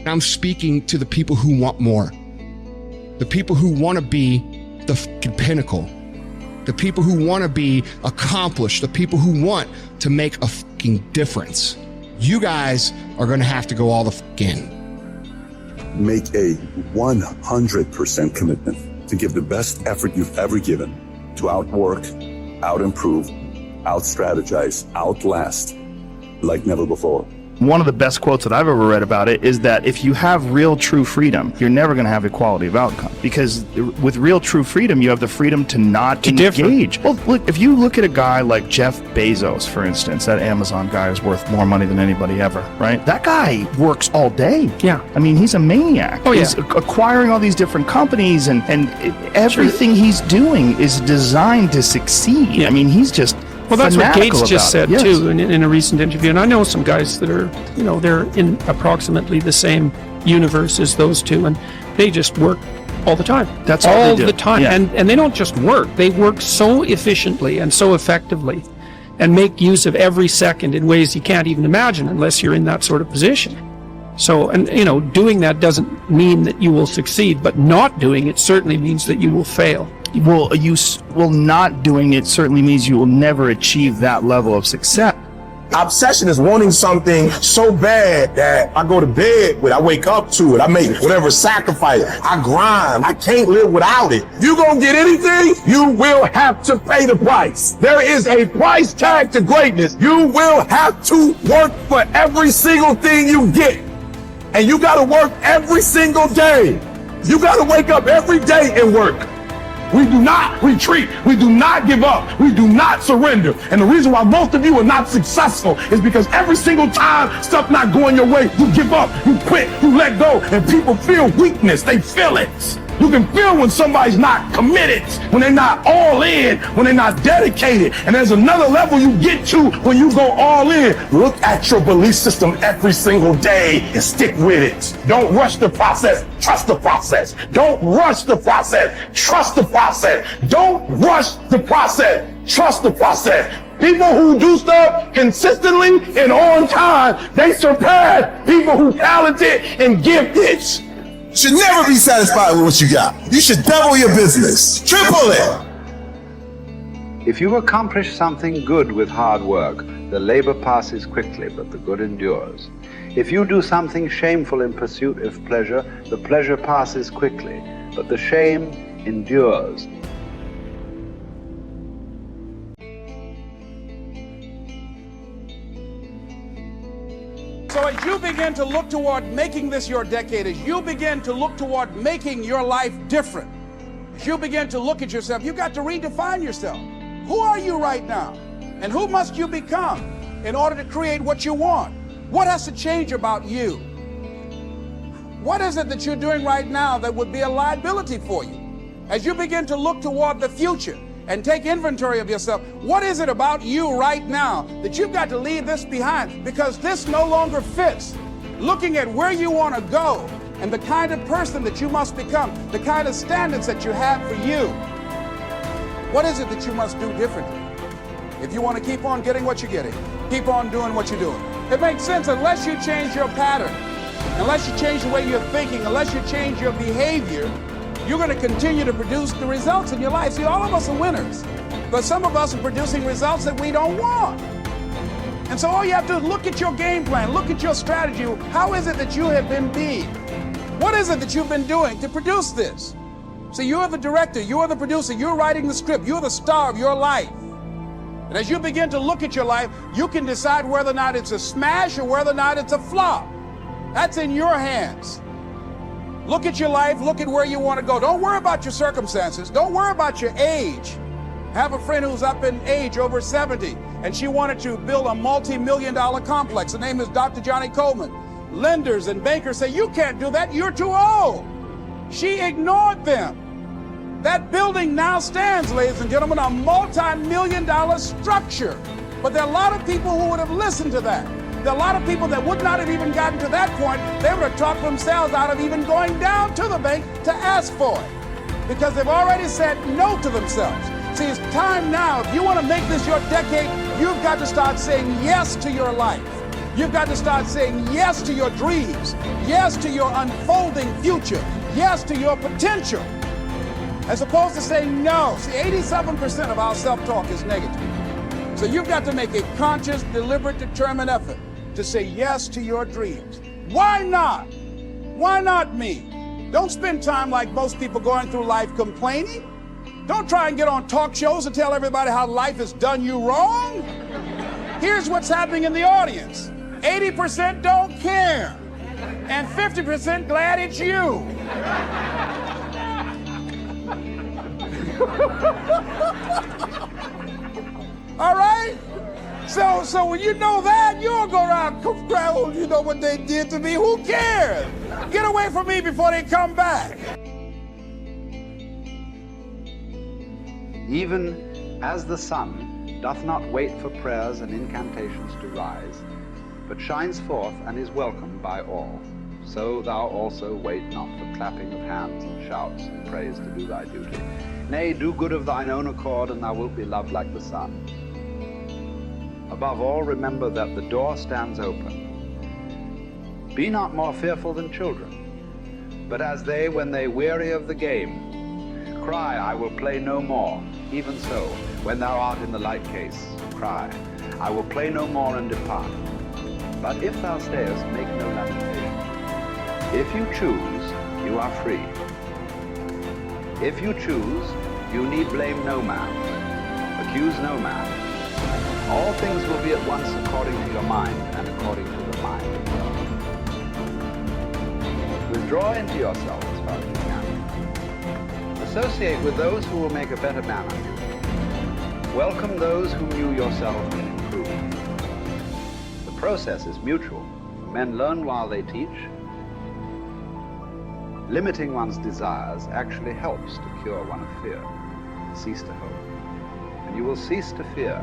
I'm speaking to the people who want more, the people who want to be the fucking pinnacle, the people who want to be accomplished, the people who want to make a fucking difference. You guys are going to have to go all the fuck in. Make a 100% commitment to give the best effort you've ever given to outwork, out-improve, out-strategize, outlast like never before. One of the best quotes that I've ever read about it is that if you have real true freedom, you're never going to have equality of outcome. Because with real true freedom, you have the freedom to not engage. Well, look, if you look at a guy like Jeff Bezos, for instance, that Amazon guy is worth more money than anybody ever, right? That guy works all day. Yeah. I mean, he's a maniac. Oh, yeah. He's acquiring all these different companies, and everything he's doing is designed to succeed. Yeah. I mean, he's just... Well, that's what Gates just said, yes, too, in a recent interview. And I know some guys that are, they're in approximately the same universe as those two, and they just work all the time. That's all they do. The time. Yeah. And they don't just work. They work so efficiently and so effectively and make use of every second in ways you can't even imagine unless you're in that sort of position. So, and, doing that doesn't mean that you will succeed, but not doing it certainly means that you will fail. Well, not doing it certainly means you will never achieve that level of success. Obsession is wanting something so bad that I go to bed with, I wake up to it, I make whatever sacrifice, I grind, I can't live without it. You gonna get anything, you will have to pay the price. There is a price tag to greatness. You will have to work for every single thing you get. And you gotta work every single day. You gotta wake up every day and work. We do not retreat. We do not give up. We do not surrender. And the reason why most of you are not successful is because every single time stuff not going your way, you give up, you quit, you let go, and people feel weakness. They feel it. You can feel when somebody's not committed, when they're not all in, when they're not dedicated. And there's another level you get to when you go all in. Look at your belief system every single day and stick with it. Don't rush the process. Trust the process. Don't rush the process. Trust the process. Don't rush the process. Trust the process. People who do stuff consistently and on time, they surpass people who talented and gifted. Should never be satisfied with what you got. You should double your business, triple it. If you accomplish something good with hard work, the labor passes quickly, but the good endures. If you do something shameful in pursuit of pleasure, the pleasure passes quickly, but the shame endures. So as you begin to look toward making this your decade, as you begin to look toward making your life different, as you begin to look at yourself, you've got to redefine yourself. Who are you right now? And who must you become in order to create what you want? What has to change about you? What is it that you're doing right now that would be a liability for you? As you begin to look toward the future and take inventory of yourself, what is it about you right now that you've got to leave this behind because this no longer fits? Looking at where you want to go and the kind of person that you must become, the kind of standards that you have for you. What is it that you must do differently if you want to keep on getting what you're getting, keep on doing what you're doing? It makes sense unless you change your pattern, unless you change the way you're thinking, unless you change your behavior, you're going to continue to produce the results in your life. See, all of us are winners, but some of us are producing results that we don't want. And so all you have to do is look at your game plan, look at your strategy. How is it that you have been being? What is it that you've been doing to produce this? See, you're the director, you're the producer, you're writing the script, you're the star of your life. And as you begin to look at your life, you can decide whether or not it's a smash or whether or not it's a flop. That's in your hands. Look at your life, look at where you want to go. Don't worry about your circumstances. Don't worry about your age. I have a friend who's up in age, over 70, and she wanted to build a multi-million-dollar complex. The name is Dr. Johnny Coleman. Lenders and bankers say, you can't do that, you're too old. She ignored them. That building now stands, ladies and gentlemen, a multi-million-dollar structure. But there are a lot of people who would have listened to that. There are a lot of people that would not have even gotten to that point. They would have talked themselves out of even going down to the bank to ask for it because they've already said no to themselves. See, it's time now. If you want to make this your decade, you've got to start saying yes to your life. You've got to start saying yes to your dreams, yes to your unfolding future, yes to your potential, as opposed to saying no. See, 87% of our self-talk is negative. So you've got to make a conscious, deliberate, determined effort to say yes to your dreams. Why not? Why not me? Don't spend time like most people going through life complaining. Don't try and get on talk shows and tell everybody how life has done you wrong. Here's what's happening in the audience. 80% don't care, and 50% glad it's you. All right? So when you know that, you'll go around, oh, you know what they did to me? Who cares? Get away from me before they come back. Even as the sun doth not wait for prayers and incantations to rise, but shines forth and is welcomed by all, so thou also wait not for clapping of hands and shouts and praise to do thy duty. Nay, do good of thine own accord, and thou wilt be loved like the sun. Above all, remember that the door stands open. Be not more fearful than children, but as they, when they weary of the game, cry, I will play no more. Even so, when thou art in the light case, cry, I will play no more, and depart. But if thou stayest, make no lamentation. If you choose, you are free. If you choose, you need blame no man, accuse no man. All things will be at once according to your mind and according to the mind of God. Withdraw into yourself as far as you can. Associate with those who will make a better man of you. Welcome those whom you yourself can improve. The process is mutual. Men learn while they teach. Limiting one's desires actually helps to cure one of fear. Cease to hope, and you will cease to fear.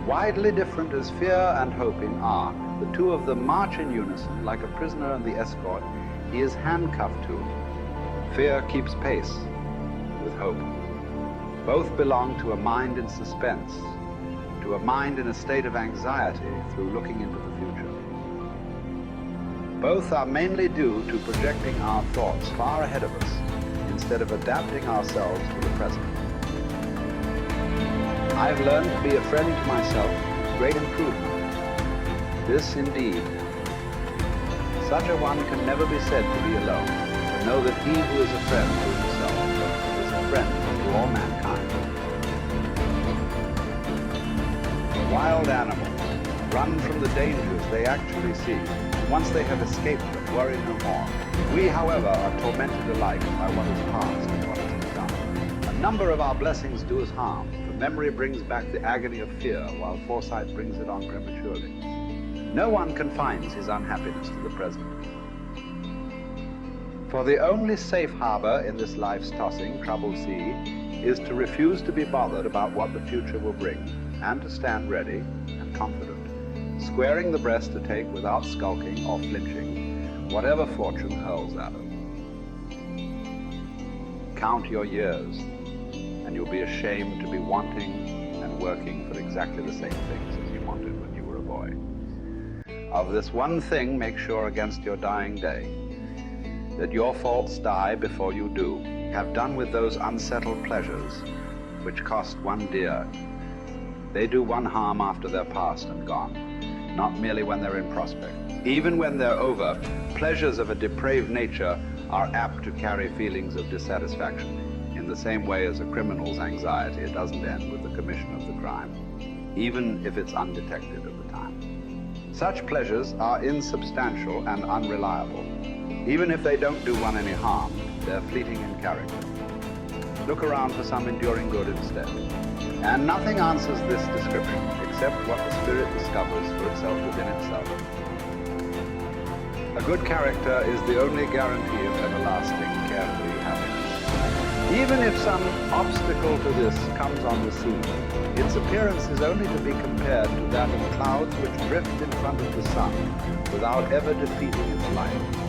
Widely different as fear and hoping are, the two of them march in unison like a prisoner and the escort he is handcuffed to. Fear keeps pace with hope. Both belong to a mind in suspense, to a mind in a state of anxiety through looking into the future. Both are mainly due to projecting our thoughts far ahead of us instead of adapting ourselves to the present. I've learned to be a friend to myself with great improvement. This indeed, such a one can never be said to be alone, but know that he who is a friend to himself is a friend to all mankind. Wild animals run from the dangers they actually see. Once they have escaped them, worry no more. We, however, are tormented alike by what is past and what is to come. A number of our blessings do us harm. Memory brings back the agony of fear, while foresight brings it on prematurely. No one confines his unhappiness to the present. For the only safe harbor in this life's tossing, troubled sea is to refuse to be bothered about what the future will bring, and to stand ready and confident, squaring the breast to take without skulking or flinching whatever fortune hurls at them. Count your years, and you'll be ashamed to be wanting and working for exactly the same things as you wanted when you were a boy. Of this one thing, make sure against your dying day, that your faults die before you do. Have done with those unsettled pleasures which cost one dear. They do one harm after they're past and gone, not merely when they're in prospect. Even when they're over, pleasures of a depraved nature are apt to carry feelings of dissatisfaction. In the same way as a criminal's anxiety, it doesn't end with the commission of the crime, even if it's undetected at the time. Such pleasures are insubstantial and unreliable. Even if they don't do one any harm, they're fleeting in character. Look around for some enduring good instead. And nothing answers this description except what the spirit discovers for itself within itself. A good character is the only guarantee of everlasting, carefree happiness. Even if some obstacle to this comes on the scene, its appearance is only to be compared to that of clouds which drift in front of the sun without ever defeating its light.